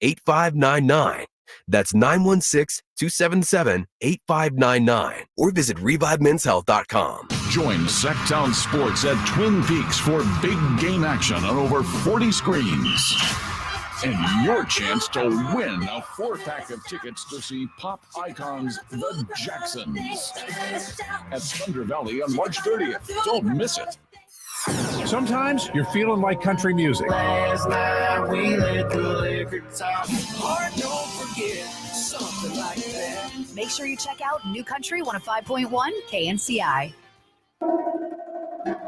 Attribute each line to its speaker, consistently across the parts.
Speaker 1: 916-277-8599. That's 916-277-8599. Or visit ReviveMen'sHealth.com.
Speaker 2: Join Sacktown Sports at Twin Peaks for big game action on over 40 screens. And your chance to win a 4-pack of tickets to see pop icons The Jacksons at Thunder Valley on March 30th. Don't miss it.
Speaker 3: Sometimes you're feeling like country music.
Speaker 4: Last night we let the liquor talk. Heart don't forget something like that.
Speaker 5: Make sure you check out New Country 105.1 KNCI.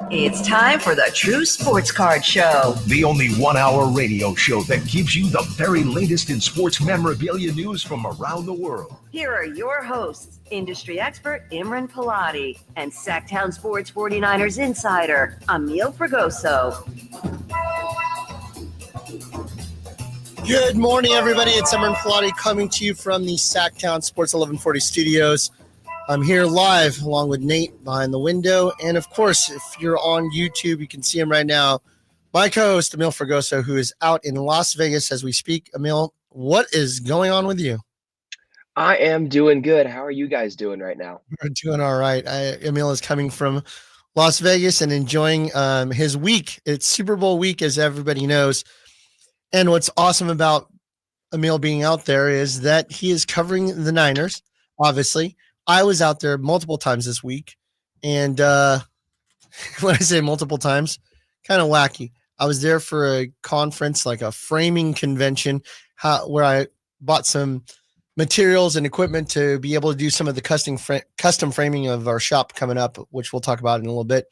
Speaker 6: It's time for the True Sports Card Show.
Speaker 7: The only 1-hour radio show that gives you the very latest in sports memorabilia news from around the world.
Speaker 6: Here are your hosts, industry expert Imran Pilati and Sacktown Sports 49ers insider Emil Fragoso.
Speaker 8: Good morning, everybody. It's Imran Pilati coming to you from the Sacktown Sports 1140 studios. I'm here live along with Nate behind the window. And, of course, if you're on YouTube, you can see him right now. My co-host, Emil Fragoso, who is out in Las Vegas as we speak. Emil, what is going on with you?
Speaker 9: I am doing good. How are you guys doing right now?
Speaker 8: We're doing all right. Emil is coming from Las Vegas and enjoying his week. It's Super Bowl week, as everybody knows. And what's awesome about Emil being out there is that he is covering the Niners, obviously. I was out there multiple times this week, and when I say multiple times, kind of wacky. I was there for a conference, like a framing convention, where I bought some materials and equipment to be able to do some of the custom framing of our shop coming up, which we'll talk about in a little bit.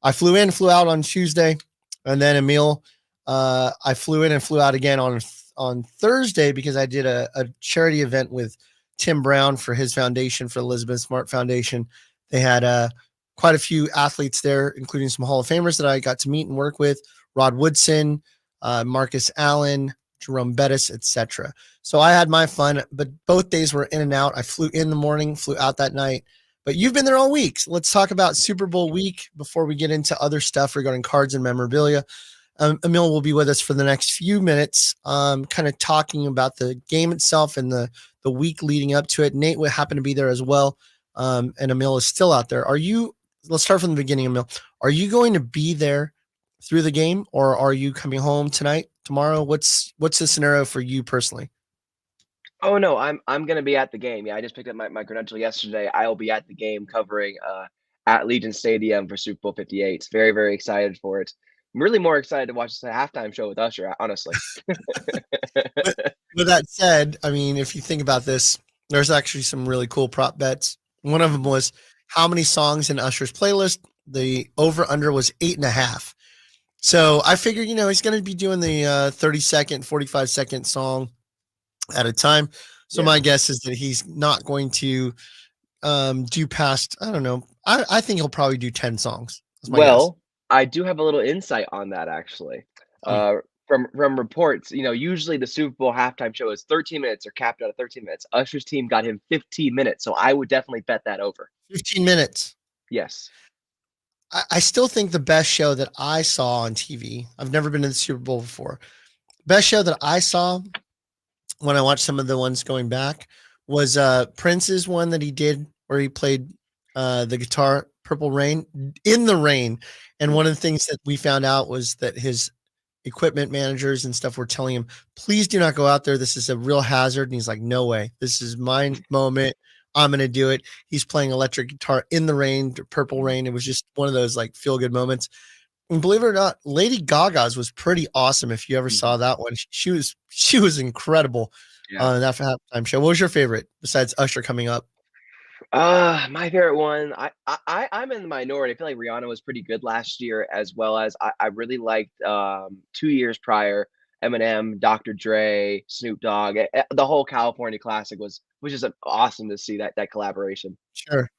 Speaker 8: I flew out on Tuesday, and then Emil, I flew in and flew out again on Thursday because I did a charity event with Tim Brown for his foundation, for Elizabeth Smart Foundation. They had quite a few athletes there, including some Hall of Famers that I got to meet and work with, Rod Woodson, Marcus Allen, Jerome Bettis, etc. So I had my fun, but both days were in and out. I flew in the morning, flew out that night. But you've been there all week. So let's talk about Super Bowl week before we get into other stuff regarding cards and memorabilia. Emil will be with us for the next few minutes, kind of talking about the game itself and the week leading up to it. Nate would happen to be there as well, and Emil is still out there. Let's start from the beginning, Emil. Are you going to be there through the game, or are you coming home tonight, tomorrow? What's the scenario for you personally?
Speaker 9: Oh, no, I'm going to be at the game. Yeah, I just picked up my credential yesterday. I will be at the game covering at Legion Stadium for Super Bowl 58. Very, very excited for it. I'm really more excited to watch the halftime show with Usher, honestly.
Speaker 8: With that said, I mean, if you think about this, there's actually some really cool prop bets. One of them was how many songs in Usher's playlist. The over-under was 8.5. So I figured, he's going to be doing the 30-second, 45-second song at a time. So my guess is that he's not going to do past, I don't know. I think he'll probably do 10 songs.
Speaker 9: Well, guess. I do have a little insight on that, actually. From reports, usually the Super Bowl halftime show is 13 minutes or capped out at 13 minutes. Usher's team got him 15 minutes, so I would definitely bet that over.
Speaker 8: 15 minutes.
Speaker 9: Yes.
Speaker 8: I still think the best show that I saw on TV, I've never been to the Super Bowl before. Best show that I saw when I watched some of the ones going back was Prince's one that he did where he played the guitar, Purple Rain, in the rain. And one of the things that we found out was that his equipment managers and stuff were telling him, please do not go out there. This is a real hazard. And he's like, no way. This is my moment. I'm going to do it. He's playing electric guitar in the rain, Purple Rain. It was just one of those like feel good moments. And believe it or not, Lady Gaga's was pretty awesome. If you ever saw that one, she was incredible on that halftime show. What was your favorite besides Usher coming up?
Speaker 9: My favorite one, I'm in the minority. I feel like Rihanna was pretty good last year, as well as I really liked 2 years prior, Eminem, Dr. Dre, Snoop Dogg. The whole California Classic was just awesome to see that collaboration.
Speaker 8: Sure.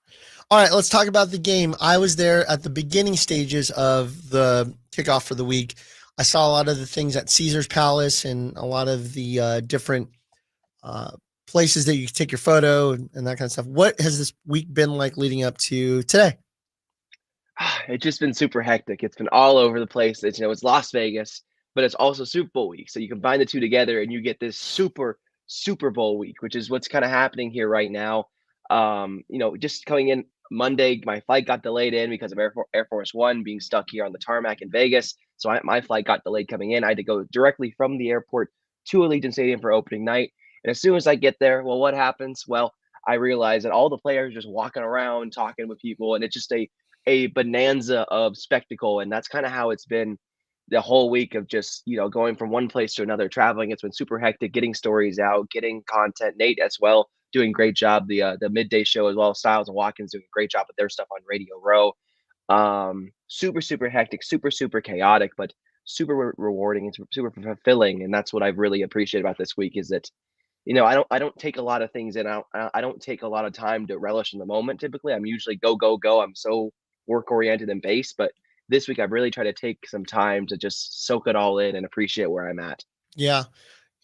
Speaker 8: All right, let's talk about the game. I was there at the beginning stages of the kickoff for the week. I saw a lot of the things at Caesar's Palace and a lot of the different places that you can take your photo and that kind of stuff. What has this week been like leading up to today?
Speaker 9: It's just been super hectic. It's been all over the place. It's Las Vegas. but it's also Super Bowl week. So you combine the two together and you get this Super Bowl week, which is what's kind of happening here right now. Just coming in Monday, my flight got delayed in because of Air Force One being stuck here on the tarmac in Vegas. So my flight got delayed coming in. I had to go directly from the airport to Allegiant Stadium for opening night. And as soon as I get there, well, what happens? Well, I realize that all the players just walking around, talking with people, and it's just a bonanza of spectacle. And that's kind of how it's been the whole week of just, going from one place to another, traveling. It's been super hectic, getting stories out, getting content. Nate as well, doing a great job. The midday show as well. Styles and Watkins doing a great job with their stuff on Radio Row. Super hectic, super chaotic, but super rewarding and super fulfilling. And that's what I've really appreciated about this week is that, I don't take a lot of things in. I don't take a lot of time to relish in the moment. Typically, I'm usually go. I'm so work oriented and based, but this week I've really tried to take some time to just soak it all in and appreciate where I'm at.
Speaker 8: Yeah.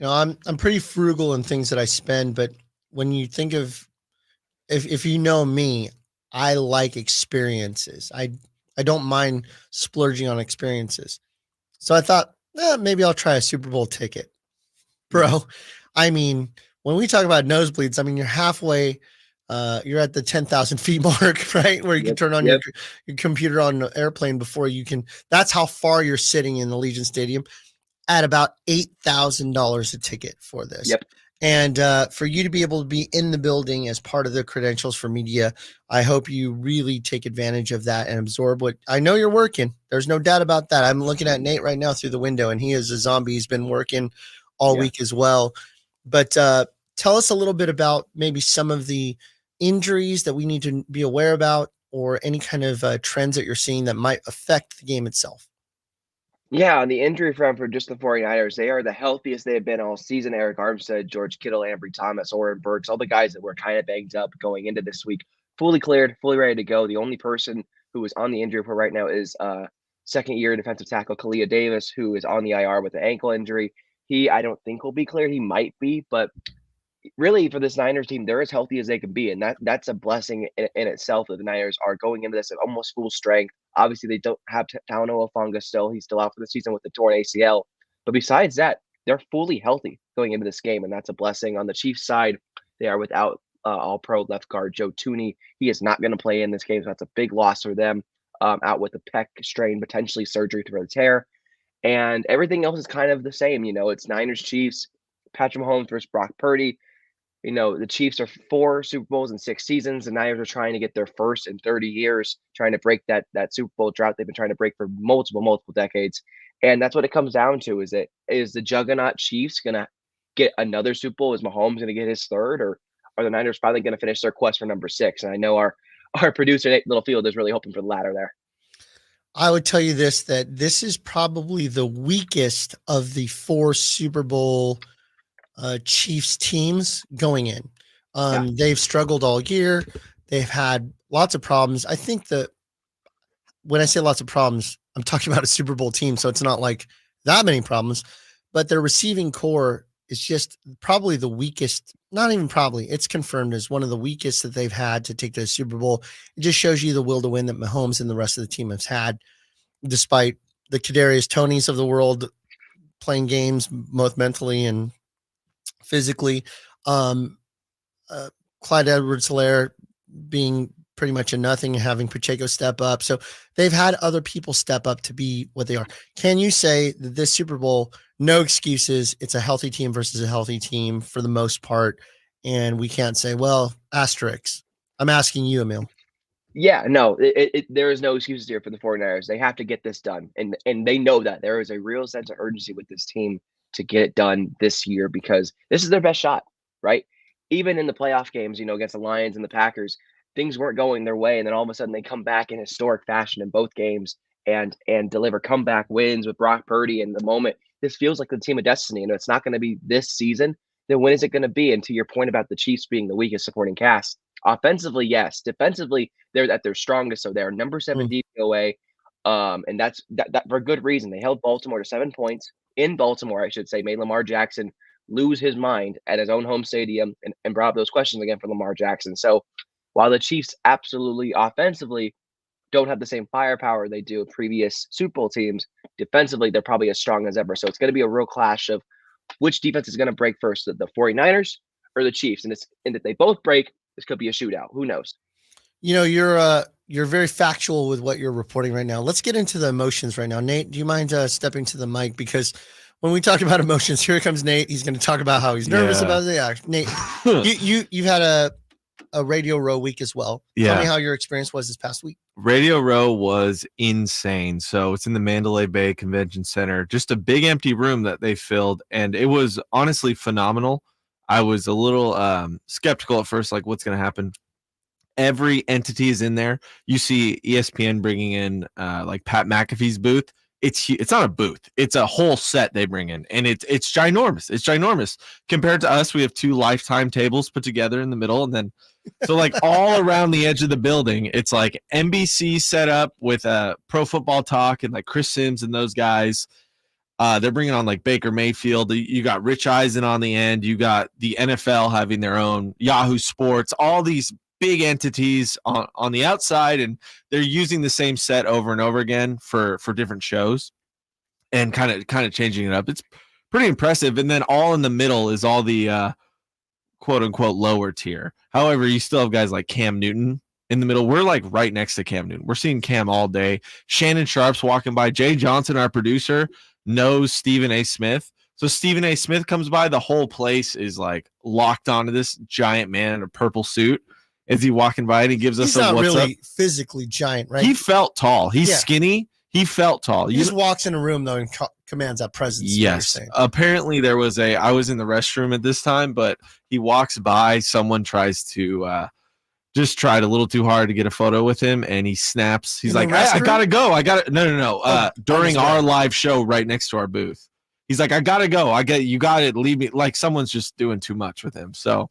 Speaker 8: I'm pretty frugal in things that I spend, but when you think of, if you know me, I like experiences. I don't mind splurging on experiences. So I thought, maybe I'll try a Super Bowl ticket, bro. I mean, when we talk about nosebleeds, I mean, you're halfway, you're at the 10,000 feet mark, right? Where you can turn on your computer on an airplane before you can. That's how far you're sitting in the Allegiant Stadium at about $8,000 a ticket for this.
Speaker 9: Yep.
Speaker 8: And for you to be able to be in the building as part of the credentials for media, I hope you really take advantage of that and absorb what I know you're working. There's no doubt about that. I'm looking at Nate right now through the window, and he is a zombie. He's been working all week as well. But tell us a little bit about maybe some of the injuries that we need to be aware about, or any kind of trends that you're seeing that might affect the game itself.
Speaker 9: Yeah, on the injury front for just the 49ers, they are the healthiest they have been all season. Eric Armstead, George Kittle, Ambry Thomas, Oren Burks, all the guys that were kind of banged up going into this week, fully cleared, fully ready to go. The only person who is on the injury report right now is second-year defensive tackle Kalia Davis, who is on the IR with an ankle injury. I don't think will be cleared. He might be, but really for this Niners team, they're as healthy as they can be. And that's a blessing in itself that the Niners are going into this at almost full strength. Obviously, they don't have Talanoa Funga still. He's still out for the season with the torn ACL. But besides that, they're fully healthy going into this game, and that's a blessing. On the Chiefs side, they are without all-pro left guard Joe Thuney. He is not going to play in this game, so that's a big loss for them. Out with a pec strain, potentially surgery for the tear. And everything else is kind of the same. It's Niners, Chiefs, Patrick Mahomes versus Brock Purdy. The Chiefs are 4 Super Bowls in 6 seasons. The Niners are trying to get their first in 30 years, trying to break that Super Bowl drought they've been trying to break for multiple decades. And that's what it comes down to. Is the juggernaut Chiefs going to get another Super Bowl? Is Mahomes going to get his third? Or are the Niners finally going to finish their quest for number 6? And I know our producer, Nate Littlefield, is really hoping for the latter there.
Speaker 8: I would tell you that this is probably the weakest of the 4 Super Bowl Chiefs teams going in. They've struggled all year. They've had lots of problems. I think that when I say lots of problems, I'm talking about a Super Bowl team, so it's not like that many problems, but their receiving core is just probably the weakest. Not even probably, it's confirmed as one of the weakest that they've had to take to the Super Bowl. It just shows you the will to win that Mahomes and the rest of the team has had, despite the Kadarius Tonys of the world playing games both mentally and physically. Clyde Edwards-Helaire being pretty much a nothing, having Pacheco step up. So they've had other people step up to be what they are. Can you say that this Super Bowl, no excuses, it's a healthy team versus a healthy team for the most part, and we can't say, well, asterisks? I'm asking you, Emil.
Speaker 9: Yeah, no, there is no excuses here for the 49ers. They have to get this done. And they know that. There is a real sense of urgency with this team to get it done this year because this is their best shot, right? Even in the playoff games, against the Lions and the Packers, things weren't going their way. And then all of a sudden they come back in historic fashion in both games and deliver comeback wins with Brock Purdy. In the moment, this feels like the team of destiny. It's not going to be this season. Then when is it going to be? And to your point about the Chiefs being the weakest supporting cast, offensively, yes. Defensively, they're at their strongest. So they're number 7 DVOA. And that's that for good reason. They held Baltimore to 7 points in Baltimore, I should say, made Lamar Jackson lose his mind at his own home stadium and brought up those questions again for Lamar Jackson. So while the Chiefs absolutely offensively don't have the same firepower they do previous Super Bowl teams. Defensively, they're probably as strong as ever. So it's going to be a real clash of which defense is going to break first, the 49ers or the Chiefs. And if they both break, this could be a shootout. Who knows?
Speaker 8: You know, you're very factual with what you're reporting right now. Let's get into the emotions right now. Nate, do you mind stepping to the mic? Because when we talk about emotions, here comes Nate. He's going to talk about how he's nervous about the act. Nate, you've had a Radio Row week as well. Tell me how your experience was this past week.
Speaker 10: Radio Row was insane. So it's in the Mandalay Bay Convention Center, just a big empty room that they filled, and it was honestly phenomenal. I was a little skeptical at first, like what's going to happen. Every entity is in there. You see ESPN bringing in like Pat McAfee's booth. It's not a booth. It's a whole set they bring in, and it's ginormous. It's ginormous compared to us. We have 2 Lifetime tables put together in the middle, and then so like all around the edge of the building, it's like NBC set up with Pro Football Talk and like Chris Sims and those guys. They're bringing on like Baker Mayfield. You got Rich Eisen on the end. You got the NFL having their own Yahoo Sports. All these big entities on the outside, and they're using the same set over and over again for different shows and kind of changing it up. It's pretty impressive. And then all in the middle is all the quote unquote lower tier. However, you still have guys like Cam Newton in the middle. We're like right next to Cam Newton. We're seeing Cam all day. Shannon Sharp's walking by. Jay Johnson, our producer, knows Stephen A. Smith. So Stephen A. Smith comes by. The whole place is like locked onto this giant man in a purple suit. Is he walking by and he gives us a what's
Speaker 8: really
Speaker 10: up?
Speaker 8: Physically giant, right?
Speaker 10: He felt tall. He's skinny. He felt tall.
Speaker 8: He just walks in a room though and commands that presence.
Speaker 10: Yes. Apparently there was I was in the restroom at this time, but he walks by. Someone tries to just tried a little too hard to get a photo with him, and he snaps. He's like, I gotta go. No. During our live show right next to our booth. He's like, I gotta go. You gotta leave me. Like someone's just doing too much with him. So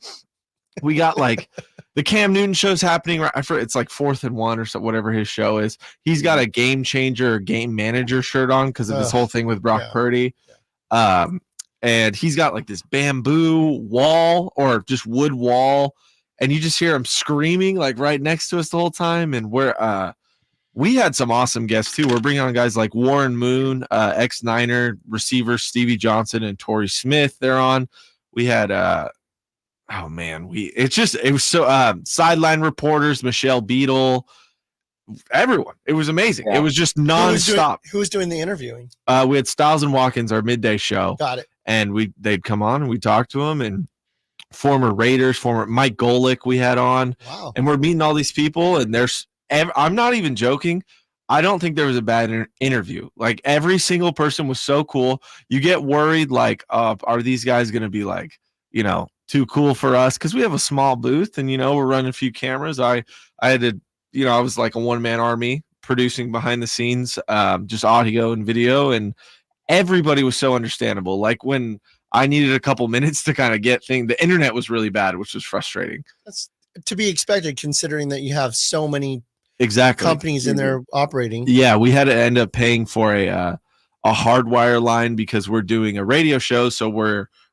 Speaker 10: we got like the Cam Newton show's happening. Right, it's like 4th and 1 or so, whatever his show is. He's got a game changer, game manager shirt on because of this whole thing with Brock Purdy. And he's got like this bamboo wall or just wood wall, and you just hear him screaming like right next to us the whole time. And we had some awesome guests too. We're bringing on guys like Warren Moon, ex-Niner receiver Stevie Johnson, and Torrey Smith. They're on. We had it was so sideline reporters, Michelle Beadle, everyone. It was amazing. It was just nonstop.
Speaker 8: Who was doing the interviewing?
Speaker 10: We had Styles and Watkins, our midday show.
Speaker 8: Got it.
Speaker 10: And they'd come on and we talked to them, and former Raiders, former Mike Golick we had on.
Speaker 8: Wow. And
Speaker 10: we're meeting all these people, and I'm not even joking. I don't think there was a bad interview. Like every single person was so cool. You get worried like, are these guys going to be like, too cool for us? Because we have a small booth and, we're running a few cameras. I had to, I was like a one-man army producing behind the scenes, just audio and video, and everybody was so understandable. Like when I needed a couple minutes to kind of get the internet was really bad, which was frustrating.
Speaker 8: That's to be expected considering that you have so many
Speaker 10: companies
Speaker 8: in there operating.
Speaker 10: Yeah, we had to end up paying for a hardwire line because we're doing a radio show. So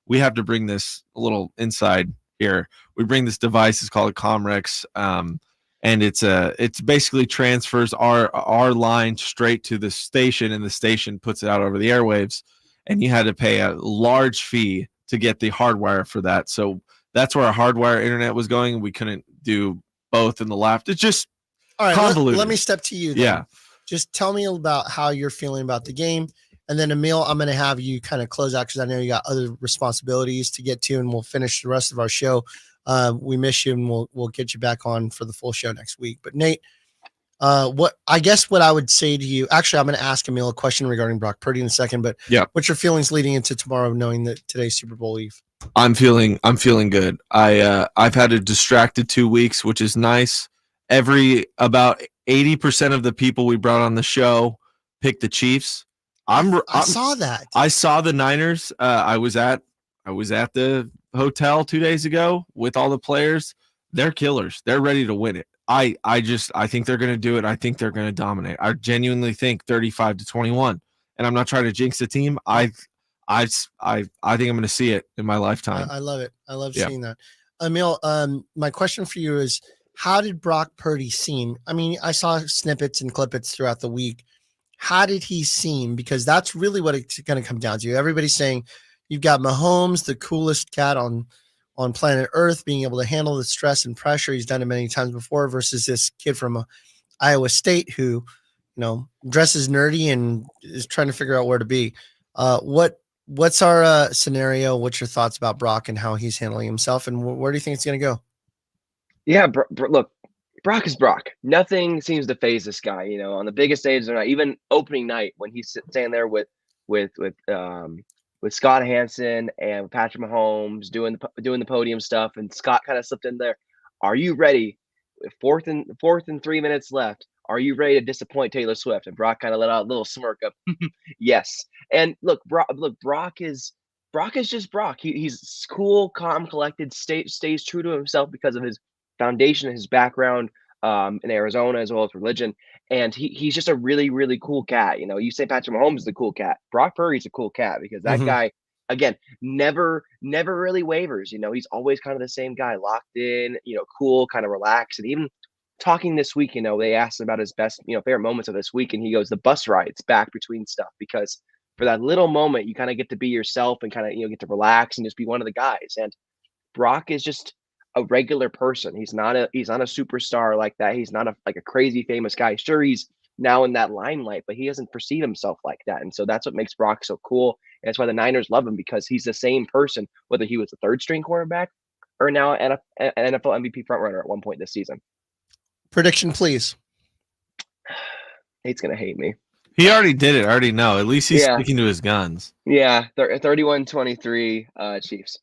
Speaker 10: we have to bring this a little inside here. We bring this device. It's called a Comrex, and it's basically transfers our line straight to the station, and the station puts it out over the airwaves. And you had to pay a large fee to get the hardwire for that. So that's where our hardwire internet was going. We couldn't do both in the left. It's just convoluted.
Speaker 8: Let me step to you then.
Speaker 10: Yeah.
Speaker 8: Just tell me about how you're feeling about the game. And then Emil, I'm going to have you kind of close out because I know you got other responsibilities to get to, and we'll finish the rest of our show. We miss you, and we'll get you back on for the full show next week. But Nate, what I would say to you, actually, I'm going to ask Emil a question regarding Brock Purdy in a second, but what's your feelings leading into tomorrow, knowing that today's Super Bowl Eve?
Speaker 10: I'm feeling good. I've had a distracted 2 weeks, which is nice. About 80% of the people we brought on the show picked the Chiefs. I
Speaker 8: saw that.
Speaker 10: I saw the Niners. I was at the hotel 2 days ago with all the players. They're killers. They're ready to win it. I think they're going to do it. I think they're going to dominate. I genuinely think 35-21. And I'm not trying to jinx the team. I think I'm going to see it in my lifetime.
Speaker 8: I love it. I love seeing that. Emil, my question for you is, how did Brock Purdy seem? I mean, I saw snippets and clippets throughout the week. How did he seem? Because that's really what it's going to come down to. Everybody's saying you've got Mahomes, the coolest cat on planet Earth, being able to handle the stress and pressure. He's done it many times before versus this kid from Iowa State who, dresses nerdy and is trying to figure out where to be. What's our scenario? What's your thoughts about Brock and how he's handling himself, and where do you think it's going to go?
Speaker 9: Yeah, look, Brock is Brock. Nothing seems to phase this guy. On the biggest stage or not, even opening night when he's standing there with Scott Hansen and Patrick Mahomes doing the podium stuff, and Scott kind of slipped in there. Are you ready? Fourth and 3 minutes left. Are you ready to disappoint Taylor Swift? And Brock kind of let out a little smirk of yes. And look, Brock is just Brock. He's cool, calm, collected, stays true to himself because of his foundation, his background in Arizona as well as religion. And he's just a really, really cool cat. You say Patrick Mahomes is the cool cat. Brock Purdy's a cool cat because that guy, again, never really wavers. He's always kind of the same guy, locked in, cool, kind of relaxed. And even talking this week, they asked about his best, favorite moments of this week. And he goes, the bus rides back between stuff, because for that little moment, you kind of get to be yourself and kind of, get to relax and just be one of the guys. And Brock is just a regular person. He's not a superstar like that. He's not like a crazy famous guy. Sure, he's now in that limelight, but he doesn't perceive himself like that. And so that's what makes Brock so cool. And that's why the Niners love him, because he's the same person, whether he was a third string quarterback or now an NFL MVP frontrunner at one point this season.
Speaker 8: Prediction, please.
Speaker 9: Nate's going to hate me.
Speaker 10: He already did it. I already know. At least he's sticking to his guns.
Speaker 9: Yeah. 31-23 Chiefs.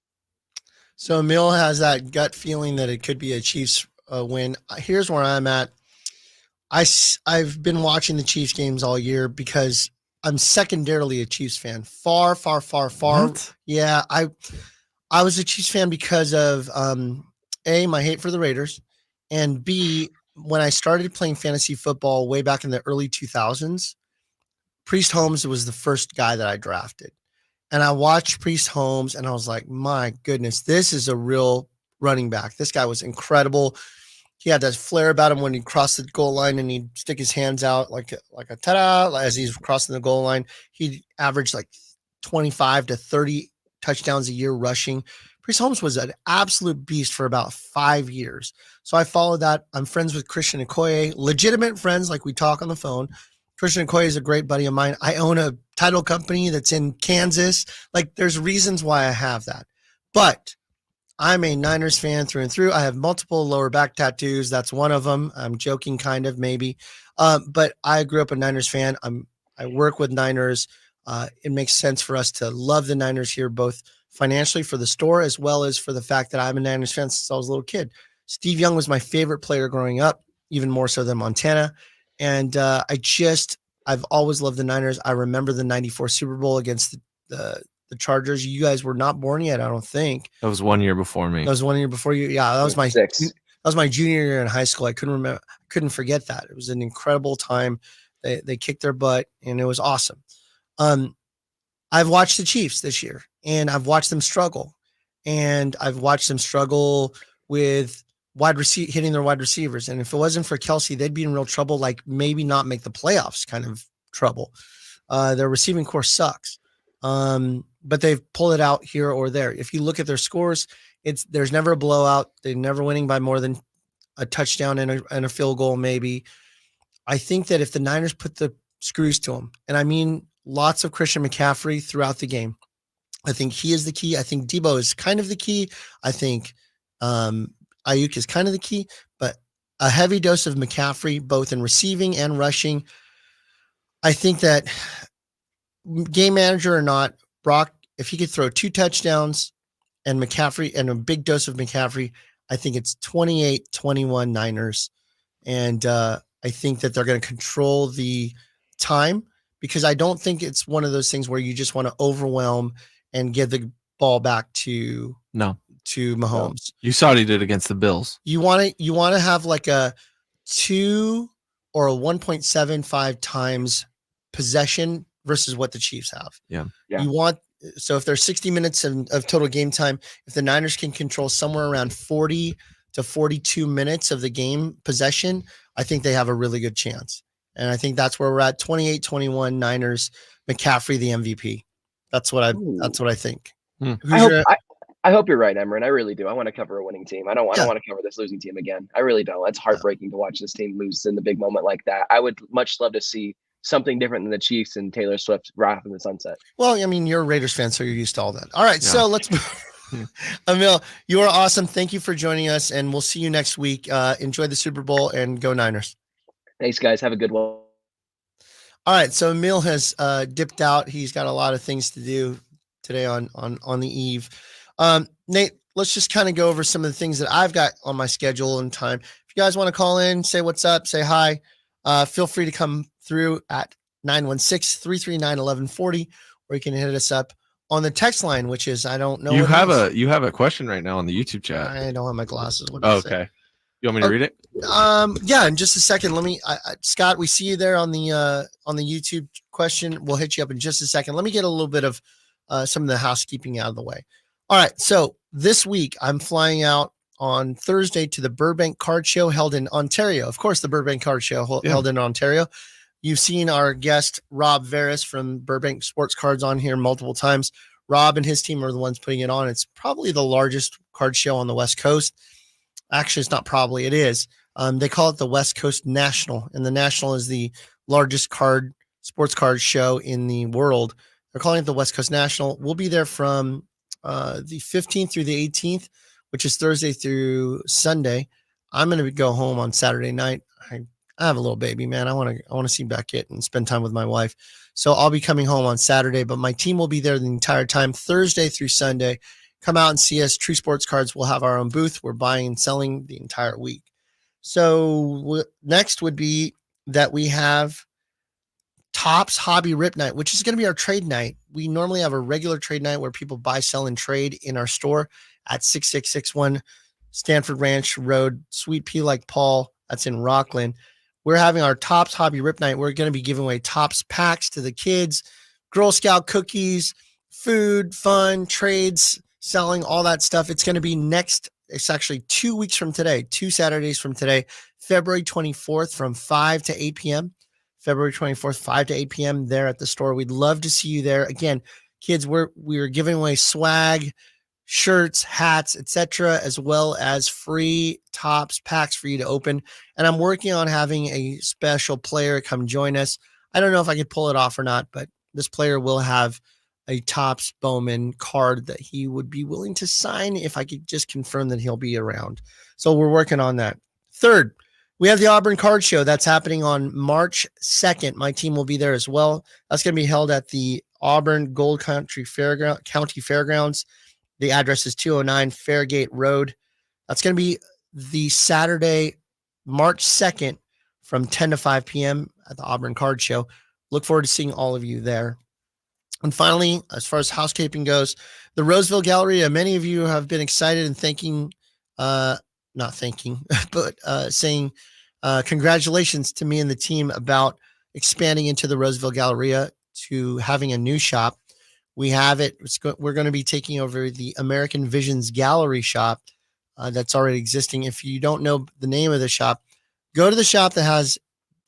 Speaker 8: So Emil has that gut feeling that it could be a Chiefs win. Here's where I'm at. I've been watching the Chiefs games all year because I'm secondarily a Chiefs fan. Far.
Speaker 10: What?
Speaker 8: Yeah, I was a Chiefs fan because of A, my hate for the Raiders, and B, when I started playing fantasy football way back in the early 2000s, Priest Holmes was the first guy that I drafted. And I watched Priest Holmes and I was like, my goodness, this is a real running back. This guy was incredible. He had that flair about him when he crossed the goal line and he'd stick his hands out like a ta-da as he's crossing the goal line. He'd average like 25 to 30 touchdowns a year rushing. Priest Holmes was an absolute beast for about 5 years. So I followed that. I'm friends with Christian Okoye, legitimate friends, like we talk on the phone. Christian Okoye is a great buddy of mine. I own a title company that's in Kansas. Like, there's reasons why I have that. But I'm a Niners fan through and through. I have multiple lower back tattoos. That's one of them. I'm joking, kind of, maybe. But I grew up a Niners fan. I work with Niners. It makes sense for us to love the Niners here, both financially for the store as well as for the fact that I'm a Niners fan since I was a little kid. Steve Young was my favorite player growing up, even more so than Montana. And I've always loved the Niners. I remember the 94 Super Bowl against the Chargers. You guys were not born yet, I don't think.
Speaker 10: That was 1 year before me.
Speaker 8: That was 1 year before you. Yeah, that was my junior year in high school. I couldn't forget that. It was an incredible time. They kicked their butt and it was awesome. I've watched the Chiefs this year and I've watched them struggle. And I've watched them struggle with hitting their wide receivers. And if it wasn't for Kelsey, they'd be in real trouble, like maybe not make the playoffs kind of trouble. Their receiving core sucks. But they've pulled it out here or there. If you look at their scores, there's never a blowout. They're never winning by more than a touchdown and a field goal, maybe. I think that if the Niners put the screws to them, and I mean lots of Christian McCaffrey throughout the game, I think he is the key. I think Debo is kind of the key. I think Ayuk is kind of the key, but a heavy dose of McCaffrey, both in receiving and rushing. I think that game manager or not, Brock, if he could throw 2 touchdowns and McCaffrey and a big dose of McCaffrey, I think it's 28-21 Niners. And I think that they're going to control the time, because I don't think it's one of those things where you just want to overwhelm and give the ball back to Mahomes.
Speaker 10: You saw what he did against the Bills.
Speaker 8: You want to have like a 2 or a 1.75 times possession versus what the Chiefs have.
Speaker 10: Yeah.
Speaker 8: So if there's 60 minutes of total game time, if the Niners can control somewhere around 40 to 42 minutes of the game possession, I think they have a really good chance. And I think that's where we're at. 28-21 Niners, McCaffrey the MVP. That's what I think.
Speaker 9: I hope you're right, Emran. I really do. I want to cover a winning team. I don't want to cover this losing team again. I really don't. It's heartbreaking to watch this team lose in the big moment like that. I would much love to see something different than the Chiefs and Taylor Swift right off in the sunset.
Speaker 8: Well, I mean, you're a Raiders fan, so you're used to all that. All right, so let's move. Emil, you are awesome. Thank you for joining us, and we'll see you next week. Enjoy the Super Bowl and go Niners.
Speaker 9: Thanks, guys. Have a good one.
Speaker 8: All right, so Emil has dipped out. He's got a lot of things to do today on the eve. Nate, let's just kind of go over some of the things that I've got on my schedule and time. If you guys want to call in, say what's up, say hi, feel free to come through at 916-339-1140, or you can hit us up on the text line, which is, I don't know.
Speaker 10: You have a question right now on the YouTube chat.
Speaker 8: I don't have my glasses.
Speaker 10: Okay. You want me to read it?
Speaker 8: Yeah, in just a second. Let me, Scott, we see you there on the YouTube question. We'll hit you up in just a second. Let me get a little bit of some of the housekeeping out of the way. All right. So this week I'm flying out on Thursday to the Burbank Card Show held in Ontario. Of course, the Burbank Card Show held in Ontario. You've seen our guest, Rob Veras from Burbank Sports Cards on here multiple times. Rob and his team are the ones putting it on. It's probably the largest card show on the West Coast. Actually, it's not probably, it is. They call it the West Coast National, and the National is the largest sports card show in the world. They're calling it the West Coast National. We'll be there from the 15th through the 18th, which is Thursday through Sunday. I'm going to go home on Saturday night. I have a little baby, man. I want to see Beckett and spend time with my wife. So I'll be coming home on Saturday, but my team will be there the entire time, Thursday through Sunday. Come out and see us. True Sports Cards will have our own booth. We're buying and selling the entire week. So next would be that we have Topps Hobby Rip Night, which is going to be our trade night. We normally have a regular trade night where people buy, sell, and trade in our store at 6661 Stanford Ranch Road, Sweet Pea like Paul. That's in Rockland. We're having our Topps Hobby Rip Night. We're going to be giving away Topps packs to the kids, Girl Scout cookies, food, fun, trades, selling, all that stuff. It's going to be it's actually 2 weeks from today, 2 Saturdays from today, February 24th from 5 to 8 p.m. February 24th, 5 to 8 p.m. there at the store. We'd love to see you there. Again, kids, we're giving away swag, shirts, hats, etc., as well as free Topps packs for you to open. And I'm working on having a special player come join us. I don't know if I could pull it off or not, but this player will have a Topps Bowman card that he would be willing to sign if I could just confirm that he'll be around. So we're working on that. Third, we have the Auburn Card Show. That's happening on March 2nd. My team will be there as well. That's going to be held at the Auburn Gold County Fairgrounds. The address is 209 Fairgate Road. That's going to be the Saturday, March 2nd from 10 to 5 p.m. at the Auburn Card Show. Look forward to seeing all of you there. And finally, as far as housekeeping goes, the Roseville Galleria, many of you have been excited and saying congratulations to me and the team about expanding into the Roseville Galleria to having a new shop. We have it. We're going to be taking over the American Visions Gallery shop that's already existing. If you don't know the name of the shop, go to the shop that has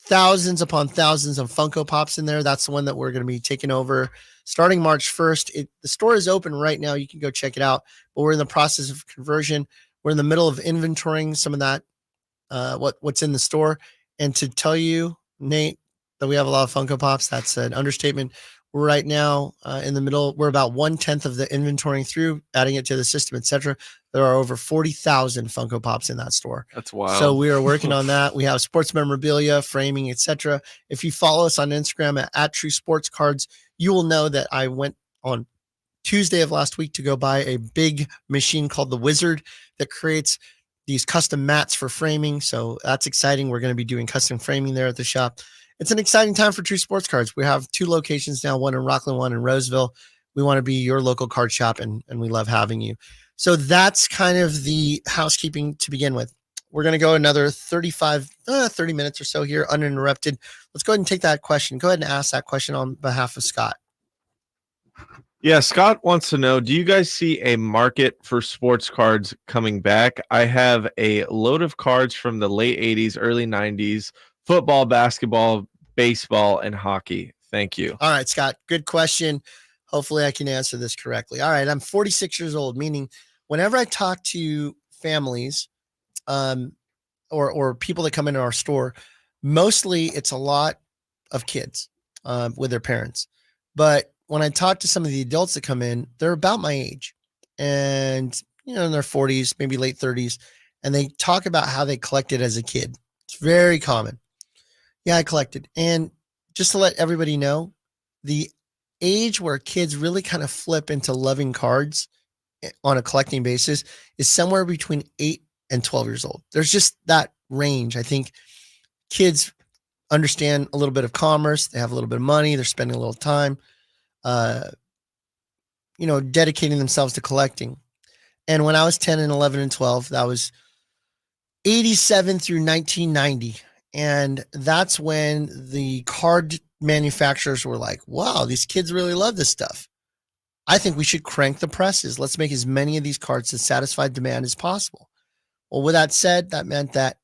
Speaker 8: thousands upon thousands of Funko Pops in there. That's the one that we're going to be taking over starting March 1st. The store is open right now. You can go check it out, but we're in the process of conversion. We're in the middle of inventorying some of that, what's in the store. And to tell you, Nate, that we have a lot of Funko Pops, that's an understatement. We're right now in the middle. We're about 1/10 of the inventorying through, adding it to the system, etc. There are over 40,000 Funko Pops in that store.
Speaker 10: That's wild.
Speaker 8: So we are working on that. We have sports memorabilia, framing, etc. If you follow us on Instagram at True Sports Cards, you will know that I went on Tuesday of last week to go buy a big machine called the Wizard that creates these custom mats for framing. So that's exciting. We're going to be doing custom framing there at the shop. It's an exciting time for True Sports Cards. We have 2 locations now, one in Rockland, one in Roseville. We want to be your local card shop, and we love having you. So that's kind of the housekeeping to begin with. We're going to go another 30 minutes or so here uninterrupted. Let's go ahead and take that question. Go ahead and ask that question on behalf of Scott.
Speaker 10: Yeah, Scott wants to know, do you guys see a market for sports cards coming back? I have a load of cards from the late 80s, early 90s, football, basketball, baseball, and hockey. Thank you.
Speaker 8: All right, Scott, good question. Hopefully I can answer this correctly. All right, I'm 46 years old, meaning whenever I talk to families or people that come into our store, mostly it's a lot of kids with their parents. But when I talk to some of the adults that come in, they're about my age and, in their 40s, maybe late 30s. And they talk about how they collected as a kid. It's very common. Yeah, I collected. And just to let everybody know, the age where kids really kind of flip into loving cards on a collecting basis is somewhere between 8 and 12 years old. There's just that range. I think kids understand a little bit of commerce. They have a little bit of money. They're spending a little time, dedicating themselves to collecting. And when I was 10 and 11 and 12, that was 87 through 1990. And that's when the card manufacturers were like, wow, these kids really love this stuff. I think we should crank the presses. Let's make as many of these cards to satisfy demand as possible. Well, with that said, that meant that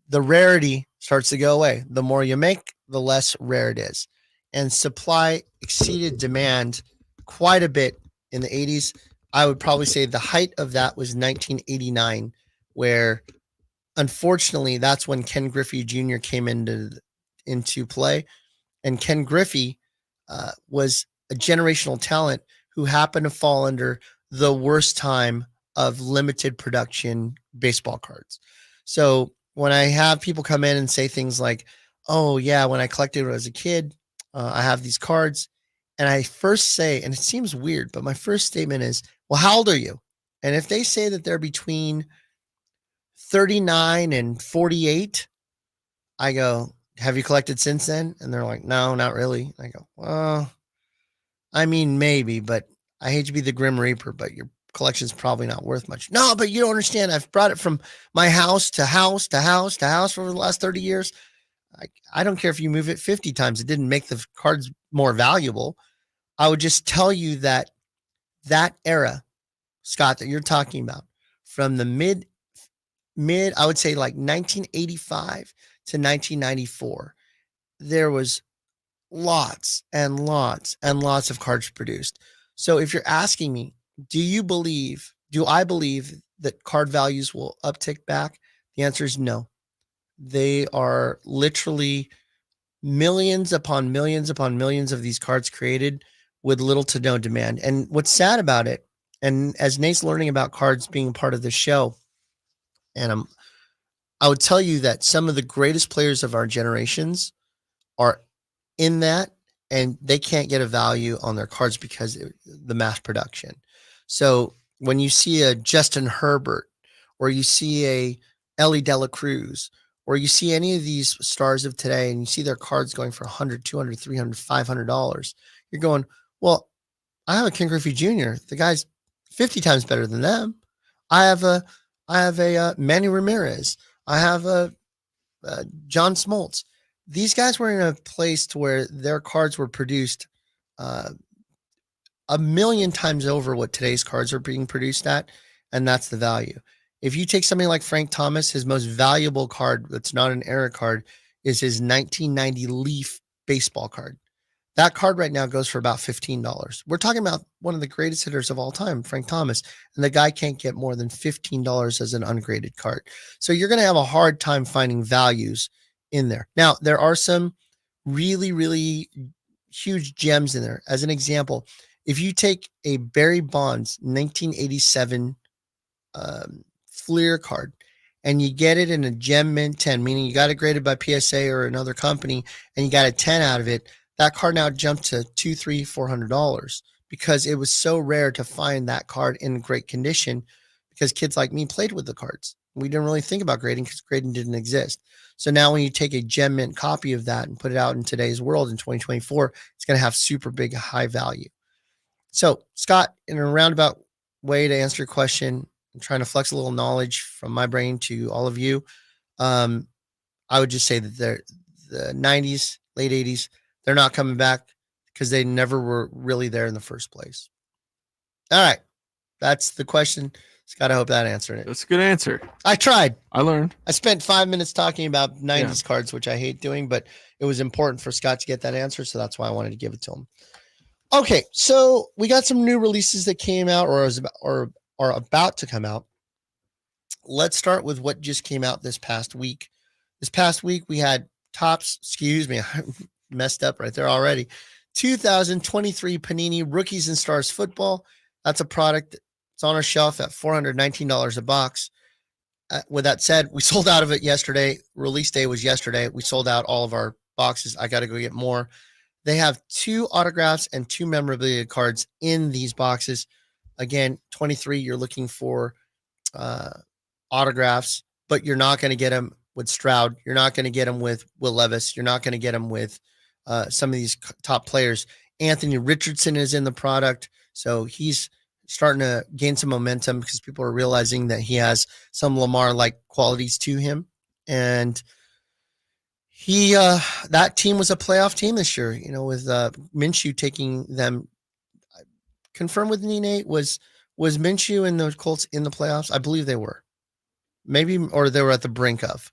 Speaker 8: the rarity starts to go away. The more you make, the less rare it is. And supply exceeded demand quite a bit in the 80s. I would probably say the height of that was 1989, where unfortunately that's when Ken Griffey Jr. came into play. And Ken Griffey was a generational talent who happened to fall under the worst time of limited production baseball cards. So when I have people come in and say things like, oh yeah, when I collected as a kid, I have these cards. And I first say, and it seems weird, but my first statement is, well, how old are you? And if they say that they're between 39 and 48, I go, have you collected since then? And they're like, no, not really. I go, well, I mean, maybe, but I hate to be the Grim Reaper, but your collection's probably not worth much. No, but you don't understand. I've brought it from my house to house to house to house for the last 30 years. I don't care if you move it 50 times. It didn't make the cards more valuable. I would just tell you that era, Scott, that you're talking about, from the mid, I would say like 1985 to 1994, there was lots and lots and lots of cards produced. So if you're asking me, do I believe that card values will uptick back? The answer is no. They are literally millions upon millions upon millions of these cards created with little to no demand. And what's sad about it, and as Nate's learning about cards being part of the show, and I would tell you that some of the greatest players of our generations are in that, and they can't get a value on their cards because of the mass production. So when you see a Justin Herbert, or you see a Ellie Dela Cruz, or you see any of these stars of today and you see their cards going for $100, $200, $300, $500, you're going, well, I have a Ken Griffey Jr. The guy's 50 times better than them. I have a Manny Ramirez. I have a John Smoltz. These guys were in a place to where their cards were produced a million times over what today's cards are being produced at, and that's the value. If you take something like Frank Thomas, his most valuable card that's not an era card is his 1990 Leaf baseball card. That card right now goes for about $15. We're talking about one of the greatest hitters of all time, Frank Thomas, and the guy can't get more than $15 as an ungraded card. So you're going to have a hard time finding values in there. Now, there are some really, really huge gems in there. As an example, if you take a Barry Bonds 1987 Fleer card and you get it in a Gem Mint 10, meaning you got it graded by PSA or another company and you got a 10 out of it, that card now jumped to $200, $300, $400 because it was so rare to find that card in great condition because kids like me played with the cards. We didn't really think about grading because grading didn't exist. So now when you take a Gem Mint copy of that and put it out in today's world in 2024, it's going to have super big, high value. So Scott, in a roundabout way to answer your question, I'm trying to flex a little knowledge from my brain to all of you. I would just say that the 90s, late 80s, they're not coming back. because they never were really there in the first place. All right. That's the question. Scott, I hope that answered it.
Speaker 10: That's a good answer.
Speaker 8: I tried.
Speaker 10: I learned.
Speaker 8: I spent 5 minutes talking about 90s cards, which I hate doing, but it was important for Scott to get that answer, so that's why I wanted to give it to him. Okay, so we got some new releases that came out or are about to come out. Let's start with what just came out this past week. This past week, we had Topps, excuse me, I messed up right there already. 2023 Panini Rookies and Stars Football. That's a product. It's on our shelf at $419 a box. With that said, we sold out of it yesterday. Release day was yesterday. We sold out all of our boxes. I got to go get more. They have 2 autographs and 2 memorabilia cards in these boxes. Again, 23, you're looking for autographs, but you're not going to get them with Stroud. You're not going to get them with Will Levis. You're not going to get them with some of these top players. Anthony Richardson is in the product, so he's starting to gain some momentum because people are realizing that he has some Lamar-like qualities to him. And he that team was a playoff team this year, with Minshew taking them. Confirm with me, Nate, was Minshew and the Colts in the playoffs? I believe they were. Maybe, or they were at the brink of.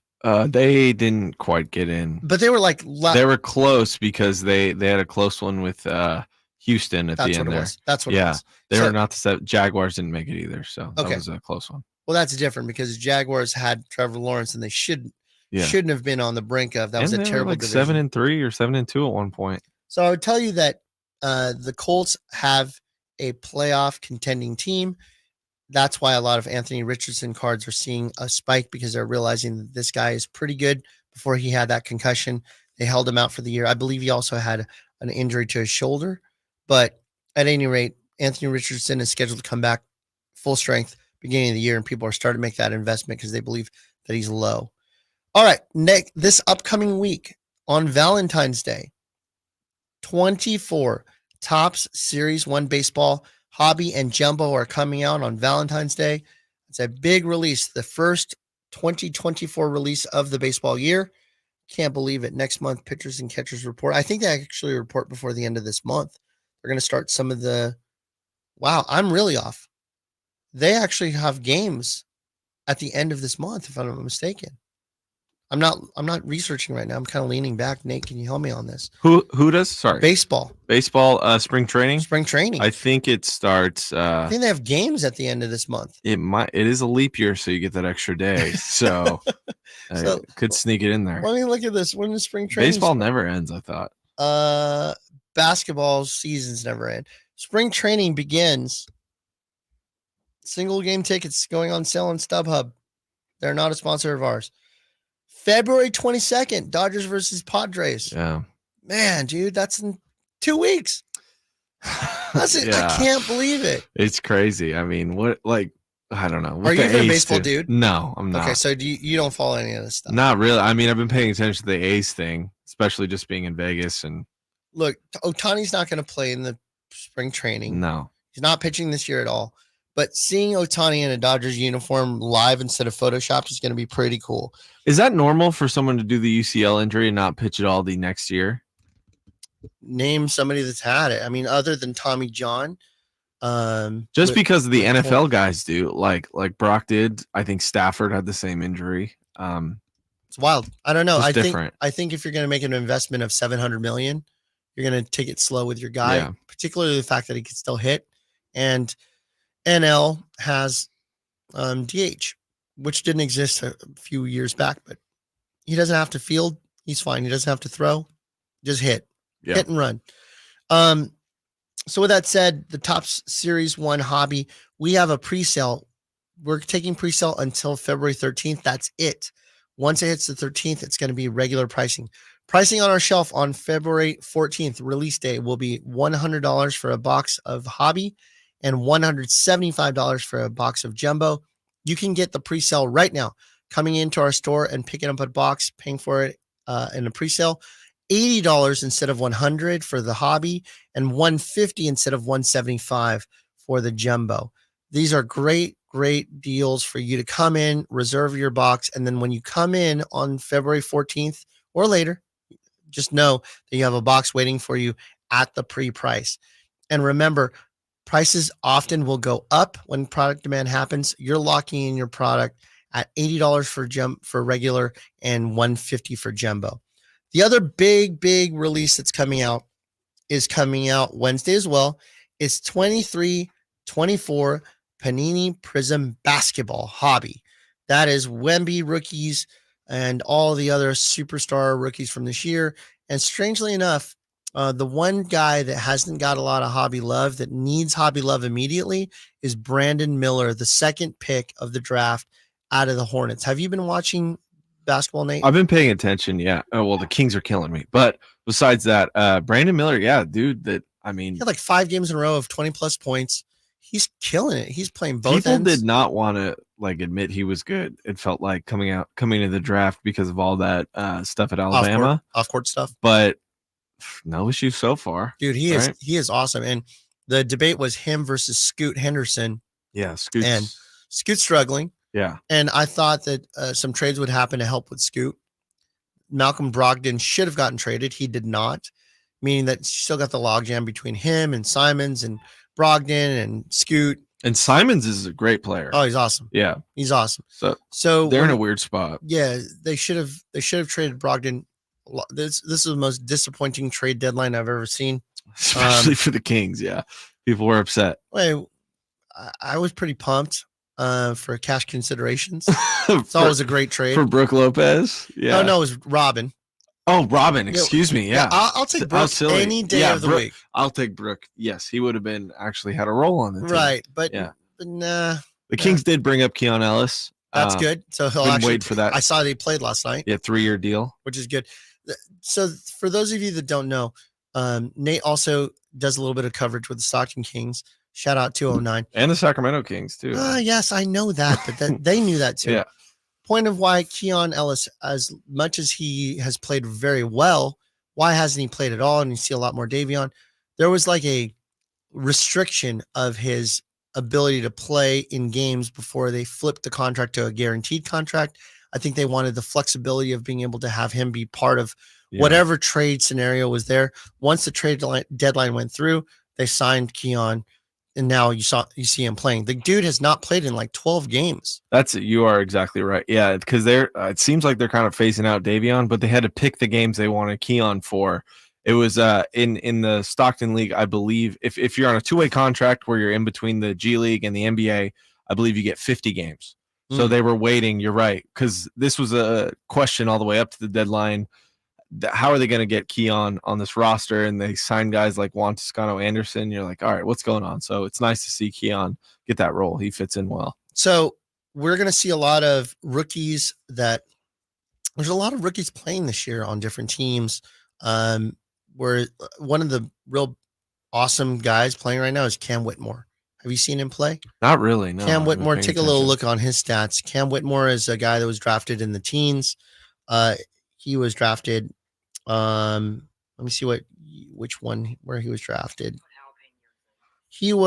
Speaker 10: They didn't quite get in.
Speaker 8: But they were
Speaker 10: they were close because they had a close one with Houston at the end there.
Speaker 8: That's what it was.
Speaker 10: They were not the set. Jaguars didn't make it either, so that was a close one.
Speaker 8: Well, that's different because Jaguars had Trevor Lawrence and they shouldn't have been on the brink of. That was a terrible division.
Speaker 10: 7-3 or 7-2 at one point.
Speaker 8: So I would tell you that the Colts have a playoff contending team. That's why a lot of Anthony Richardson cards are seeing a spike because they're realizing that this guy is pretty good. Before he had that concussion, they held him out for the year. I believe he also had an injury to his shoulder, but at any rate, Anthony Richardson is scheduled to come back full strength beginning of the year, and people are starting to make that investment because they believe that he's low. All right, this upcoming week on Valentine's Day, 24 Topps Series 1 Baseball Hobby and Jumbo are coming out on Valentine's Day. It's a big release, the first 2024 release of the baseball year. Can't believe it. Next month, pitchers and catchers report. I think they actually report before the end of this month. They're going to start some of the. Wow, I'm really off. They actually have games at the end of this month, if I'm not mistaken. I'm not researching right now. I'm kind of leaning back. Nate, can you help me on this?
Speaker 10: Who does? Sorry.
Speaker 8: Baseball.
Speaker 10: Spring training.
Speaker 8: Spring training.
Speaker 10: I think it starts.
Speaker 8: I think they have games at the end of this month.
Speaker 10: It is a leap year, so you get that extra day. So, could sneak it in there.
Speaker 8: Let me look at this. When is spring training?
Speaker 10: Baseball never ends, I thought.
Speaker 8: Basketball seasons never end. Spring training begins. Single game tickets going on sale on StubHub. They're not a sponsor of ours. February 22nd, Dodgers versus Padres.
Speaker 10: Yeah.
Speaker 8: Man, dude, that's in 2 weeks. That's it. I can't believe it.
Speaker 10: It's crazy. I mean, I don't know.
Speaker 8: Are you even a baseball dude?
Speaker 10: No, I'm not.
Speaker 8: Okay, so you don't follow any of this stuff?
Speaker 10: Not really. I mean, I've been paying attention to the A's thing, especially just being in Vegas. And
Speaker 8: look, Ohtani's not going to play in the spring training.
Speaker 10: No.
Speaker 8: He's not pitching this year at all. But seeing Ohtani in a Dodgers uniform live instead of Photoshopped is going to be pretty cool.
Speaker 10: Is that normal for someone to do the UCL injury and not pitch it all the next year?
Speaker 8: Name somebody that's had it. I mean, other than Tommy John.
Speaker 10: Just because the NFL guys do, like Brock did. I think Stafford had the same injury.
Speaker 8: It's wild. I don't know. I think if you're going to make an investment of $700 million, you're going to take it slow with your guy, particularly the fact that he can still hit. And NL has DH, which didn't exist a few years back, but he doesn't have to field. He's fine. He doesn't have to throw. Just hit and run. So with that said, the Topps Series 1 Hobby, we have a pre-sale. We're taking pre-sale until February 13th. That's it. Once it hits the 13th, it's going to be regular pricing. Pricing on our shelf on February 14th, release day, will be $100 for a box of Hobby and $175 for a box of Jumbo. You can get the pre-sale right now, coming into our store and picking up a box, paying for it in a pre-sale. $80 instead of $100 for the Hobby, and $150 instead of $175 for the Jumbo. These are great deals for you to come in, reserve your box, and then when you come in on February 14th or later, just know that you have a box waiting for you at the pre-price. And remember, prices often will go up when product demand happens. You're locking in your product at $80 for regular and $150 for jumbo. The other big release that's coming out is coming out Wednesday as well. It's 23-24 Panini Prism Basketball Hobby. That is Wemby rookies and all the other superstar rookies from this year. And strangely enough, the one guy that hasn't got a lot of hobby love that needs hobby love immediately is Brandon Miller, the second pick of the draft out of the Hornets. Have you been watching basketball, Nate?
Speaker 10: I've been paying attention. Yeah. Oh, well, the Kings are killing me. But besides that, Brandon Miller, yeah, dude, he
Speaker 8: had like 5 games in a row of 20 plus points. He's killing it. He's playing both
Speaker 10: people
Speaker 8: ends.
Speaker 10: Did not want to admit he was good. It felt like coming into the draft because of all that stuff at Alabama,
Speaker 8: off court stuff.
Speaker 10: But no issues so far,
Speaker 8: dude. He is awesome. And the debate was him versus Scoot Henderson.
Speaker 10: Yeah,
Speaker 8: Scoot's struggling.
Speaker 10: Yeah,
Speaker 8: and I thought that some trades would happen to help with Scoot. Malcolm Brogdon should have gotten traded. He did not, meaning that still got the logjam between him and Simons and Brogdon and Scoot.
Speaker 10: And Simons is a great player.
Speaker 8: Oh, he's awesome.
Speaker 10: Yeah,
Speaker 8: he's awesome.
Speaker 10: So they're in a weird spot.
Speaker 8: Yeah, they should have traded Brogdon. This is the most disappointing trade deadline I've ever seen,
Speaker 10: especially for the Kings. Yeah, people were upset.
Speaker 8: I was pretty pumped for cash considerations. It's always a great trade
Speaker 10: for Brook Lopez. Yeah,
Speaker 8: no, it was Robin.
Speaker 10: Oh, Robin, excuse me. Yeah,
Speaker 8: I'll take Brook any day of the week.
Speaker 10: I'll take Brook. Yes, he would have been actually had a role on the team.
Speaker 8: Right, but nah.
Speaker 10: The Kings did bring up Keon Ellis.
Speaker 8: That's good. So he'll actually
Speaker 10: wait for that.
Speaker 8: I saw they played last night.
Speaker 10: Yeah, 3-year deal,
Speaker 8: which is good. So for those of you that don't know, Nate also does a little bit of coverage with the Stockton Kings. Shout out 209
Speaker 10: and the Sacramento Kings too.
Speaker 8: Yes, I know that, but they knew that too.
Speaker 10: Yeah.
Speaker 8: Point of why Keon Ellis, as much as he has played very well, why hasn't he played at all? And you see a lot more Davion. There was like a restriction of his ability to play in games before they flipped the contract to a guaranteed contract. I think they wanted the flexibility of being able to have him be part of whatever trade scenario was there. Once the trade deadline went through, they signed Keon. And now you see him playing. The dude has not played in like 12 games.
Speaker 10: You are exactly right. Yeah, because it seems like they're kind of phasing out Davion, but they had to pick the games they wanted Keon for. It was in the Stockton League, I believe. If you're on a 2-way contract where you're in between the G League and the NBA, I believe you get 50 games. So they were waiting. You're right, because this was a question all the way up to the deadline. How are they going to get Keon on this roster? And they sign guys like Juan Toscano Anderson. You're like, all right, what's going on? So it's nice to see Keon get that role. He fits in well.
Speaker 8: So we're going to see a lot of rookies there's a lot of rookies playing this year on different teams. Where one of the real awesome guys playing right now is Cam Whitmore. Have you seen him play?
Speaker 10: Not really. No.
Speaker 8: Cam Whitmore, take a little look on his stats. Cam Whitmore is a guy that was drafted in the teens. He was drafted. Let me see where he was drafted. He's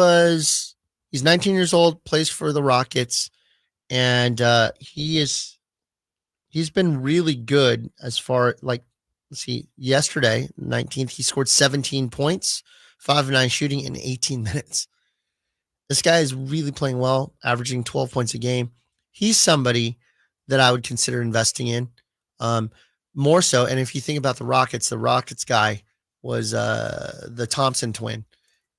Speaker 8: 19 years old, plays for the Rockets, and he's been really good as far yesterday, 19th, he scored 17 points, 5 of 9 shooting in 18 minutes. This guy is really playing well, averaging 12 points a game. He's somebody that I would consider investing in. More so, and if you think about the Rockets guy was the Thompson twin,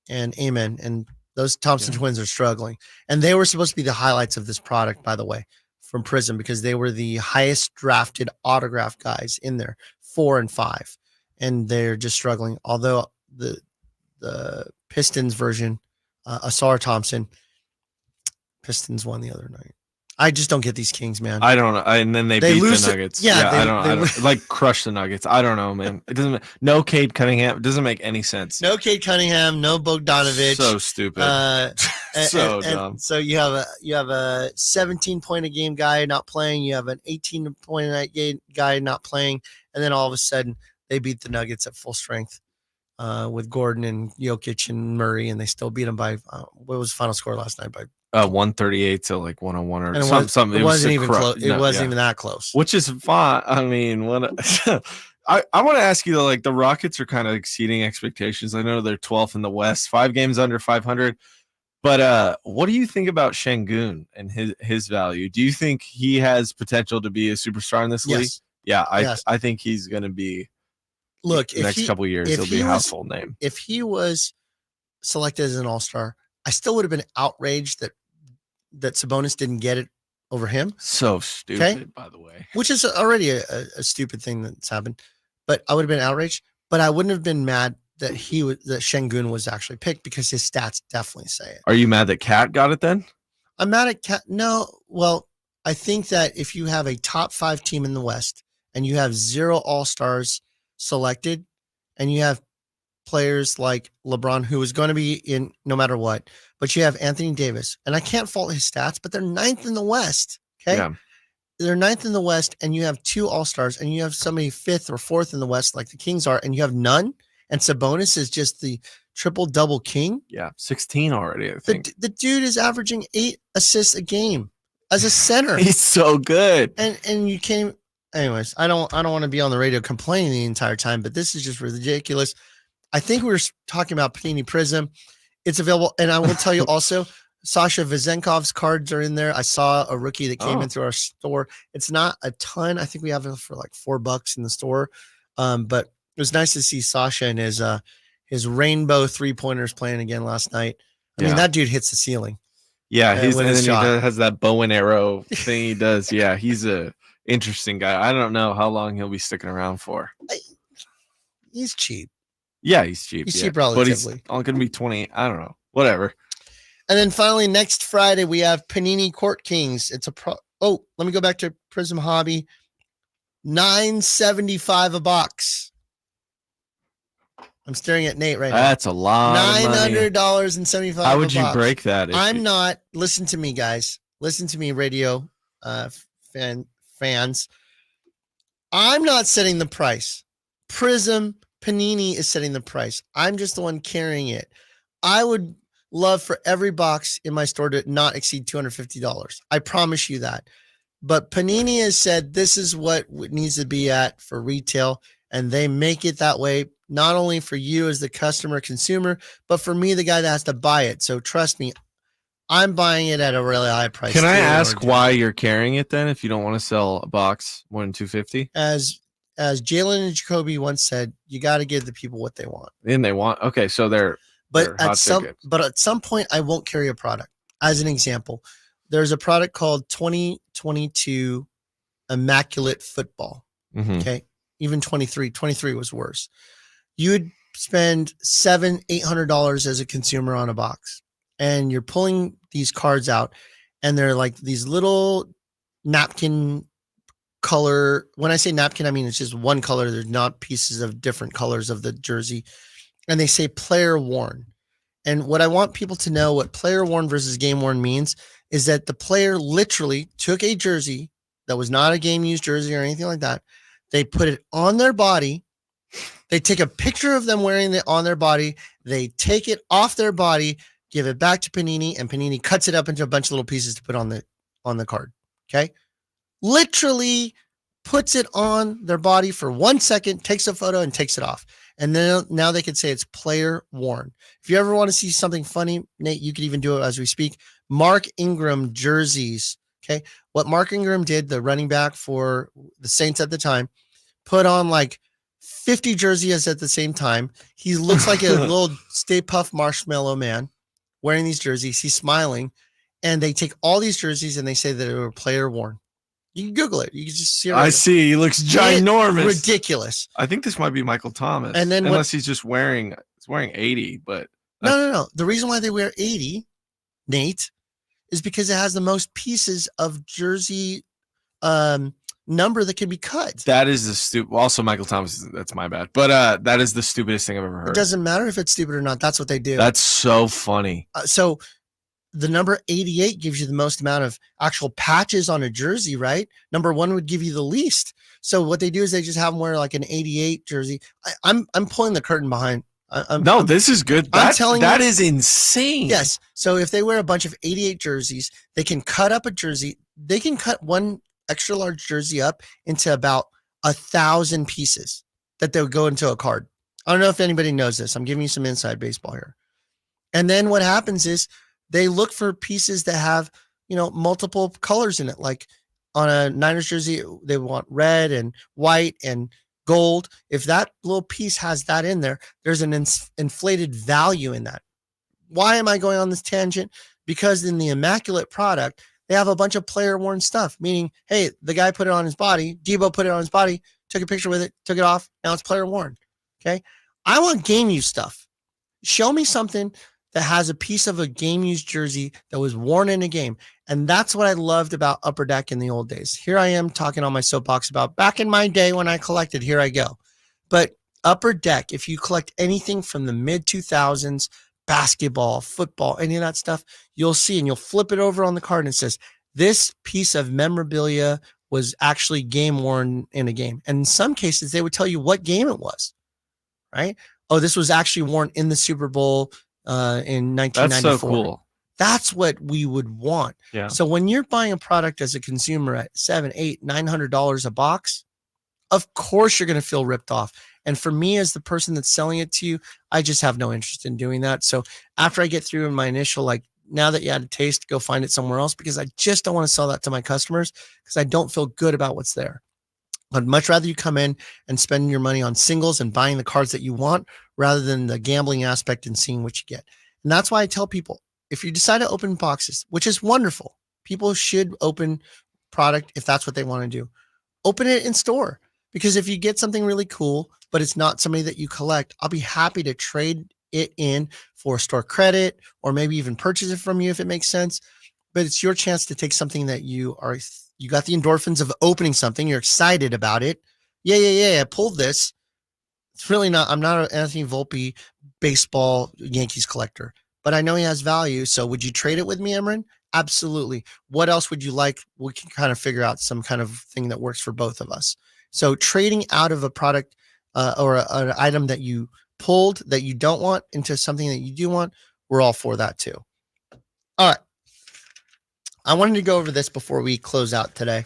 Speaker 8: and amen. And those Thompson twins are struggling. And they were supposed to be the highlights of this product, by the way, from Prism, because they were the highest drafted autograph guys in there, 4 and 5. And they're just struggling. Although the Pistons version, Asar Thompson, Pistons won the other night. I just don't get these Kings, man.
Speaker 10: I don't know. And then they beat the Nuggets.
Speaker 8: I
Speaker 10: don't like crush the Nuggets. I don't know, man. It doesn't. No Cade Cunningham. It doesn't make any sense.
Speaker 8: No Cade Cunningham. No Bogdanovich.
Speaker 10: So stupid. So dumb.
Speaker 8: So you have a 17-point a game guy not playing. You have an 18-point a night guy not playing, and then all of a sudden they beat the Nuggets at full strength with Gordon and Jokic and Murray, and they still beat them by what was the final score last night? By
Speaker 10: 138 to like 101 or something.
Speaker 8: It wasn't even close. It wasn't even that close.
Speaker 10: Which is fine. I mean, I want to ask you though, like the Rockets are kind of exceeding expectations. I know they're 12th in the West, 5 games under 500. But what do you think about Şengün and his value? Do you think he has potential to be a superstar in this league? Yeah, I think he's going to be.
Speaker 8: Look,
Speaker 10: the next couple of years, he'll be a household name.
Speaker 8: If he was selected as an all-star, I still would have been outraged that Sabonis didn't get it over him.
Speaker 10: So stupid, by the way.
Speaker 8: Which is already a stupid thing that's happened. But I would have been outraged. But I wouldn't have been mad that that Şengün was actually picked because his stats definitely say it.
Speaker 10: Are you mad that Cat got it then?
Speaker 8: I'm mad at Cat. No, well, I think that if you have a top 5 team in the West and you have 0 all-stars selected and you have players like LeBron, who is going to be in no matter what, but you have Anthony Davis, and I can't fault his stats, but they're 9th in the West. Okay. Yeah. They're 9th in the West, and you have 2 all-stars, and you have somebody 5th or 4th in the West, like the Kings are, and you have none. And Sabonis is just the triple-double king.
Speaker 10: Yeah, 16 already, I think.
Speaker 8: The dude is averaging 8 assists a game as a center.
Speaker 10: He's so good.
Speaker 8: And you can't. Anyways, I don't want to be on the radio complaining the entire time, but this is just ridiculous. I think we were talking about Panini Prism. It's available, and I will tell you also, Sasha Vezenkov's cards are in there. I saw a rookie that came in through our store. It's not a ton. I think we have it for like $4 in the store, but it was nice to see Sasha and his rainbow 3-pointers playing again last night. I mean, that dude hits the ceiling.
Speaker 10: Yeah, and then he has that bow and arrow thing he does. Yeah, he's a interesting guy. I don't know how long he'll be sticking around for.
Speaker 8: He's cheap.
Speaker 10: Yeah, he's cheap.
Speaker 8: He's cheap relatively.
Speaker 10: But he's going to be 20. I don't know. Whatever.
Speaker 8: And then finally, next Friday, we have Panini Court Kings. It's let me go back to Prism Hobby. $9.75 a box. I'm staring at Nate right now.
Speaker 10: That's a lot.
Speaker 8: $900.75.
Speaker 10: How would you break that?
Speaker 8: I'm not. Listen to me, guys. Listen to me, radio fans. I'm not setting the price. Prism Panini is setting the price. I'm just the one carrying it. I would love for every box in my store to not exceed $250. I promise you that. But Panini has said this is what it needs to be at for retail, and they make it that way, not only for you as the customer consumer, but for me, the guy that has to buy it. So trust me, I'm buying it at a really high price.
Speaker 10: Can I ask why you're carrying it then if you don't want to sell a box more than $250?
Speaker 8: As Jalen and Jacoby once said, you got to give the people what they want.
Speaker 10: And they want, okay, so they're
Speaker 8: at some point I won't carry a product. As an example, there's a product called 2022 Immaculate Football.
Speaker 10: Mm-hmm.
Speaker 8: Okay. Even 23 was worse. You would spend $700-800 as a consumer on a box, and you're pulling these cards out, and they're like these little napkin color. When I say napkin, I mean it's just one color. There's not pieces of different colors of the jersey, and they say player worn. And what I want people to know, what player worn versus game worn means, is that the player literally took a jersey that was not a game used jersey or anything like that. They put it on their body. They take a picture of them wearing it on their body. They take it off their body, give it back to Panini, and Panini cuts it up into a bunch of little pieces to put on the card. Okay. Literally puts it on their body for 1 second, takes a photo, and takes it off. And then now they could say it's player worn. If you ever want to see something funny, Nate, you could even do it as we speak. Mark Ingram jerseys. Okay. What Mark Ingram did, the running back for the Saints at the time, put on like 50 jerseys at the same time. He looks like a little Stay Puft Marshmallow Man wearing these jerseys. He's smiling. And they take all these jerseys and they say that they were player worn. You can Google it. You can just see it.
Speaker 10: I see. He looks ginormous.
Speaker 8: Ridiculous.
Speaker 10: I think this might be Michael Thomas.
Speaker 8: And then
Speaker 10: unless he's just wearing 80, but
Speaker 8: no. The reason why they wear 80, Nate, is because it has the most pieces of jersey number that can be cut.
Speaker 10: That is the stupid. Also, Michael Thomas. That's my bad. But that is the stupidest thing I've ever heard.
Speaker 8: It doesn't matter if it's stupid or not. That's what they do.
Speaker 10: That's so funny.
Speaker 8: So the number 88 gives you the most amount of actual patches on a jersey, right? Number 1 would give you the least. So what they do is they just have them wear like an 88 jersey. I'm pulling the curtain behind.
Speaker 10: This is good. That is insane.
Speaker 8: Yes. So if they wear a bunch of 88 jerseys, they can cut up a jersey. They can cut one extra large jersey up into about 1,000 pieces. that they would go into a card. I don't know if anybody knows this. I'm giving you some inside baseball here. And then what happens is they look for pieces that have, multiple colors in it. Like on a Niners jersey, they want red and white and gold. If that little piece has that in there, there's an inflated value in that. Why am I going on this tangent? Because in the immaculate product, they have a bunch of player worn stuff, meaning, hey, the guy put it on his body, Debo put it on his body, took a picture with it, took it off, now it's player worn. Okay. I want game use stuff. Show me something that has a piece of a game used jersey that was worn in a game. And that's what I loved about Upper Deck in the old days. Here I am talking on my soapbox about back in my day when I collected, here I go. But Upper Deck, if you collect anything from the mid 2000s, basketball, football, any of that stuff, you'll see, and you'll flip it over on the card and it says, this piece of memorabilia was actually game worn in a game. And in some cases, they would tell you what game it was, right? Oh, this was actually worn in the Super Bowl in 1994.
Speaker 10: That's so cool.
Speaker 8: That's what we would want.
Speaker 10: Yeah.
Speaker 8: So when you're buying a product as a consumer at $700, $800, $900 a box, of course you're going to feel ripped off. And for me, as the person that's selling it to you, I just have no interest in doing that. So after I get through my initial, like, now that you had a taste, go find it somewhere else, because I just don't want to sell that to my customers because I don't feel good about what's there. I'd much rather you come in and spend your money on singles and buying the cards that you want rather than the gambling aspect and seeing what you get. And that's why I tell people, if you decide to open boxes, which is wonderful, people should open product if that's what they want to do. Open it in store, because if you get something really cool, but it's not somebody that you collect, I'll be happy to trade it in for store credit or maybe even purchase it from you if it makes sense. But it's your chance to take something that you got the endorphins of opening something. You're excited about it. Yeah. I pulled this. It's really not, I'm not an Anthony Volpe baseball Yankees collector, but I know he has value. So would you trade it with me, Imran? Absolutely. What else would you like? We can kind of figure out some kind of thing that works for both of us. So trading out of a product or an item that you pulled that you don't want into something that you do want, we're all for that too. All right. I wanted to go over this before we close out today.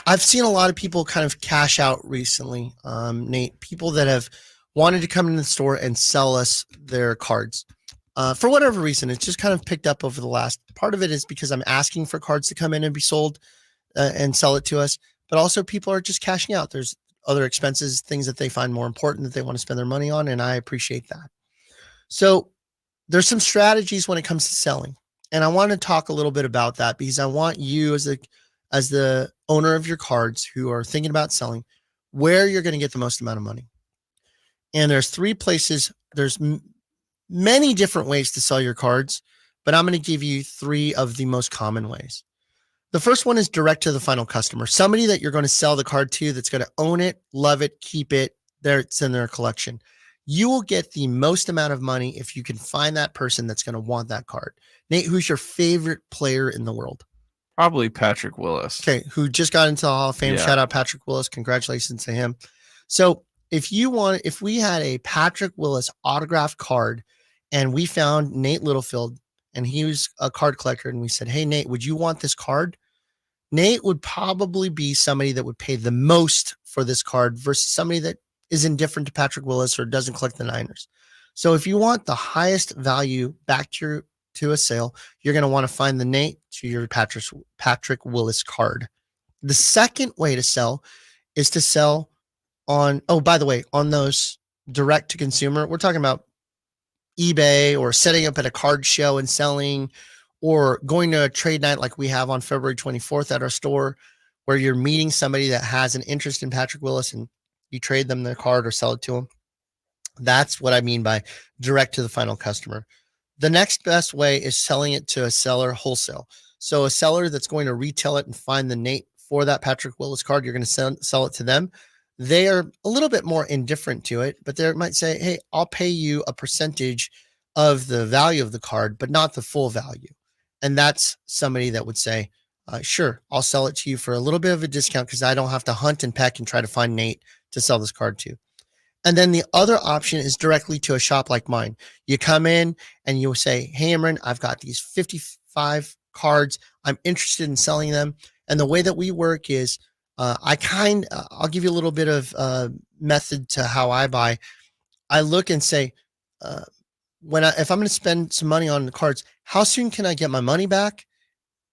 Speaker 8: I've seen a lot of people kind of cash out recently, Nate, people that have wanted to come into the store and sell us their cards. For whatever reason, it's just kind of picked up over the last, part of it is because I'm asking for cards to come in and be sold and sell it to us, but also people are just cashing out. There's other expenses, things that they find more important that they want to spend their money on, and I appreciate that. So there's some strategies when it comes to selling. And I want to talk a little bit about that because I want you as the owner of your cards who are thinking about selling, where you're going to get the most amount of money. And there's three places. There's many different ways to sell your cards, but I'm going to give you three of the most common ways. The first one is direct to the final customer, somebody that you're going to sell the card to that's going to own it, love it, keep it. It's in their collection. You will get the most amount of money if you can find that person that's going to want that card. Nate, who's your favorite player in the world?
Speaker 10: Probably Patrick Willis.
Speaker 8: Okay, who just got into the Hall of Fame.
Speaker 10: Yeah.
Speaker 8: Shout out Patrick Willis. Congratulations to him. So if we had a Patrick Willis autographed card and we found Nate Littlefield and he was a card collector and we said, hey, Nate, would you want this card? Nate would probably be somebody that would pay the most for this card versus somebody that is indifferent to Patrick Willis or doesn't collect the Niners. So if you want the highest value back to a sale, you're going to want to find the Nate to your Patrick Willis card. The second way to sell is to sell on, by the way, on those direct to consumer, we're talking about eBay or setting up at a card show and selling, or going to a trade night like we have on February 24th at our store, where you're meeting somebody that has an interest in Patrick Willis and you trade them their card or sell it to them. That's what I mean by direct to the final customer. The next best way is selling it to a seller wholesale. So a seller that's going to retail it and find the Nate for that Patrick Willis card, you're going to sell it to them. They are a little bit more indifferent to it, but they might say, hey, I'll pay you a percentage of the value of the card, but not the full value. And that's somebody that would say, sure, I'll sell it to you for a little bit of a discount because I don't have to hunt and peck and try to find Nate to sell this card to. And then the other option is directly to a shop like mine. You come in and you'll say, hey, Imran, I've got these 55 cards. I'm interested in selling them. And the way that we work is I'll give you a little bit of method to how I buy. I look and say, if I'm going to spend some money on the cards, how soon can I get my money back?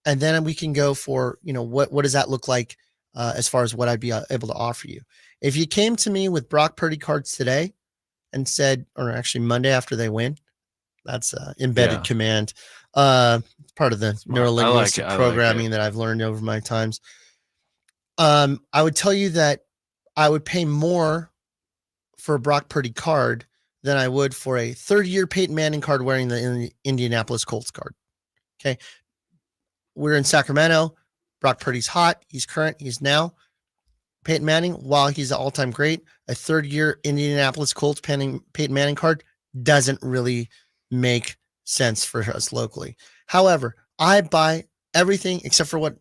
Speaker 8: And then we can go for, what does that look like as far as what I'd be able to offer you? If you came to me with Brock Purdy cards today and said, or actually Monday after they win, that's embedded command, part of the neurolinguistic programming that I've learned over my times. I would tell you that I would pay more for a Brock Purdy card than I would for a 30-year Peyton Manning card wearing the Indianapolis Colts card. Okay. We're in Sacramento. Brock Purdy's hot. He's current. He's now. Peyton Manning, while he's an all-time great, a third-year Indianapolis Colts Peyton Manning card doesn't really make sense for us locally. However, I buy everything except for what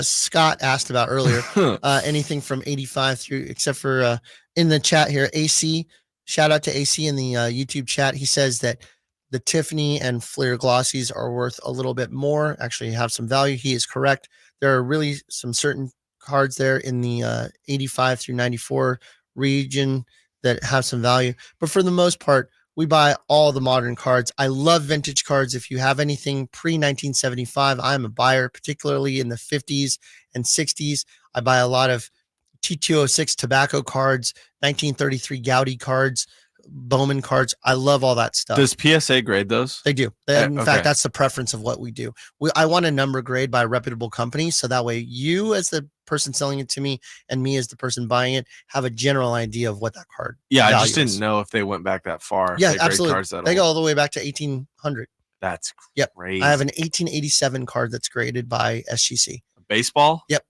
Speaker 8: Scott asked about earlier. Anything from 85 through, except for in the chat here, AC. Shout out to AC in the YouTube chat. He says that the Tiffany and Fleer Glossies are worth a little bit more, actually have some value. He is correct. There are really some certain cards there in the 85 through 94 region that have some value. But for the most part, we buy all the modern cards. I love vintage cards. If you have anything pre-1975, I'm a buyer, particularly in the 50s and 60s. I buy a lot of T206 tobacco cards, 1933 Gaudi cards, Bowman cards. I love all that stuff.
Speaker 10: Does PSA grade those?
Speaker 8: They do. In fact, that's the preference of what we do. I want a number grade by a reputable company, so that way you as the person selling it to me and me as the person buying it have a general idea of what that card
Speaker 10: I just didn't know if they went back that far.
Speaker 8: Yeah, absolutely. They go all the way back to 1800.
Speaker 10: That's
Speaker 8: crazy. I have an 1887 card that's graded by SGC.
Speaker 10: Baseball?
Speaker 8: Yep.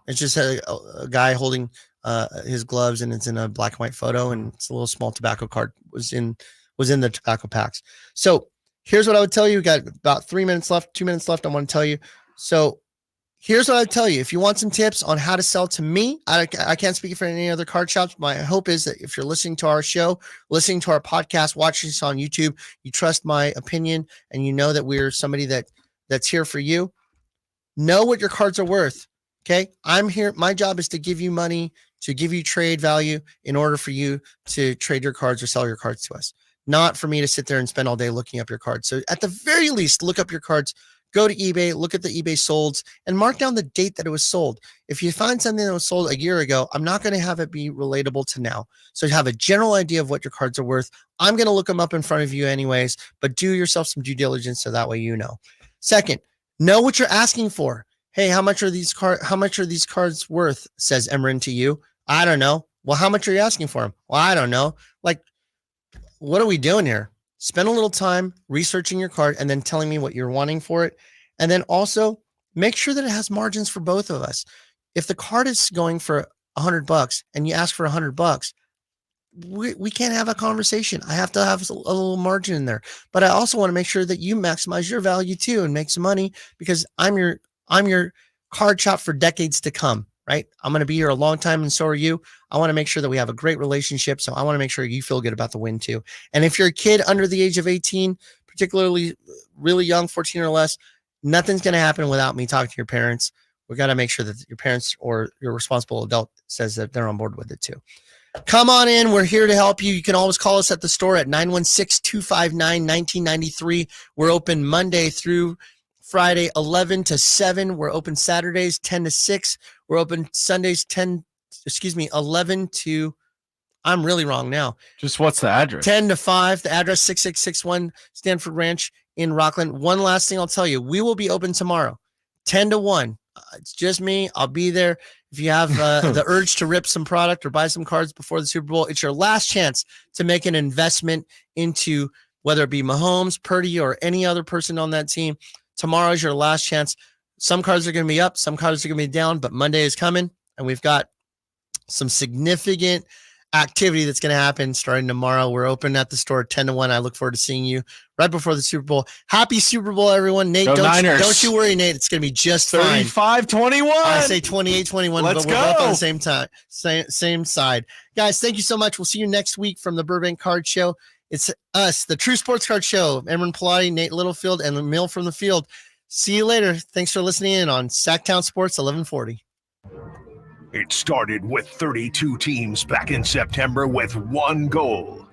Speaker 8: It's just a guy holding his gloves, and it's in a black and white photo, and it's a little small tobacco card was in the tobacco packs. So here's what I would tell you. We got about 2 minutes left. I want to tell you. So here's what I'd tell you. If you want some tips on how to sell to me, I can't speak for any other card shops. My hope is that if you're listening to our show, listening to our podcast, watching us on YouTube, you trust my opinion and you know that we're somebody that's here for you. Know what your cards are worth. Okay. I'm here. My job is to give you money, to give you trade value in order for you to trade your cards or sell your cards to us, not for me to sit there and spend all day looking up your cards. So at the very least, look up your cards, go to eBay, look at the eBay solds, and mark down the date that it was sold. If you find something that was sold a year ago, I'm not going to have it be relatable to now. So you have a general idea of what your cards are worth. I'm going to look them up in front of you anyways, but do yourself some due diligence so that way you know. Second, know what you're asking for. Hey, how much are these cards worth? Says Emran to you. I don't know. Well, how much are you asking for them? Well, I don't know. Like, what are we doing here? Spend a little time researching your card and then telling me what you're wanting for it. And then also make sure that it has margins for both of us. If the card is going for $100 and you ask for $100, we can't have a conversation. I have to have a little margin in there, but I also want to make sure that you maximize your value too and make some money, because I'm your card shop for decades to come, right? I'm going to be here a long time, and so are you. I want to make sure that we have a great relationship. So I want to make sure you feel good about the win too. And if you're a kid under the age of 18, particularly really young, 14 or less, nothing's going to happen without me talking to your parents. We got to make sure that your parents or your responsible adult says that they're on board with it too. Come on in. We're here to help you. You can always call us at the store at 916-259-1993. We're open Monday through Friday, 11 to 7. We're open Saturdays, 10 to 6. We're open Sundays, 11 to, I'm really wrong now.
Speaker 10: Just what's the address?
Speaker 8: 10 to 5. The address 6661 Stanford Ranch in Rockland. One last thing I'll tell you. We will be open tomorrow, 10 to 1. It's just me. I'll be there. If you have the urge to rip some product or buy some cards before the Super Bowl, it's your last chance to make an investment into whether it be Mahomes, Purdy, or any other person on that team. Tomorrow is your last chance. Some cards are going to be up, some cards are going to be down, but Monday is coming, and we've got some significant activity that's going to happen starting tomorrow. We're open at the store 10 to 1. I look forward to seeing you right before the Super Bowl. Happy Super Bowl, everyone. Nate, don't you worry, Nate. It's going to be just
Speaker 10: 35-21.
Speaker 8: I say 28-21, but we're both on the same time, same side. Guys, thank you so much. We'll see you next week from the Burbank Card Show. It's us, the True Sports Card Show. Emran Pilati, Nate Littlefield, and Emil from the Field. See you later. Thanks for listening in on Sacktown Sports 1140.
Speaker 7: It started with 32 teams back in September with one goal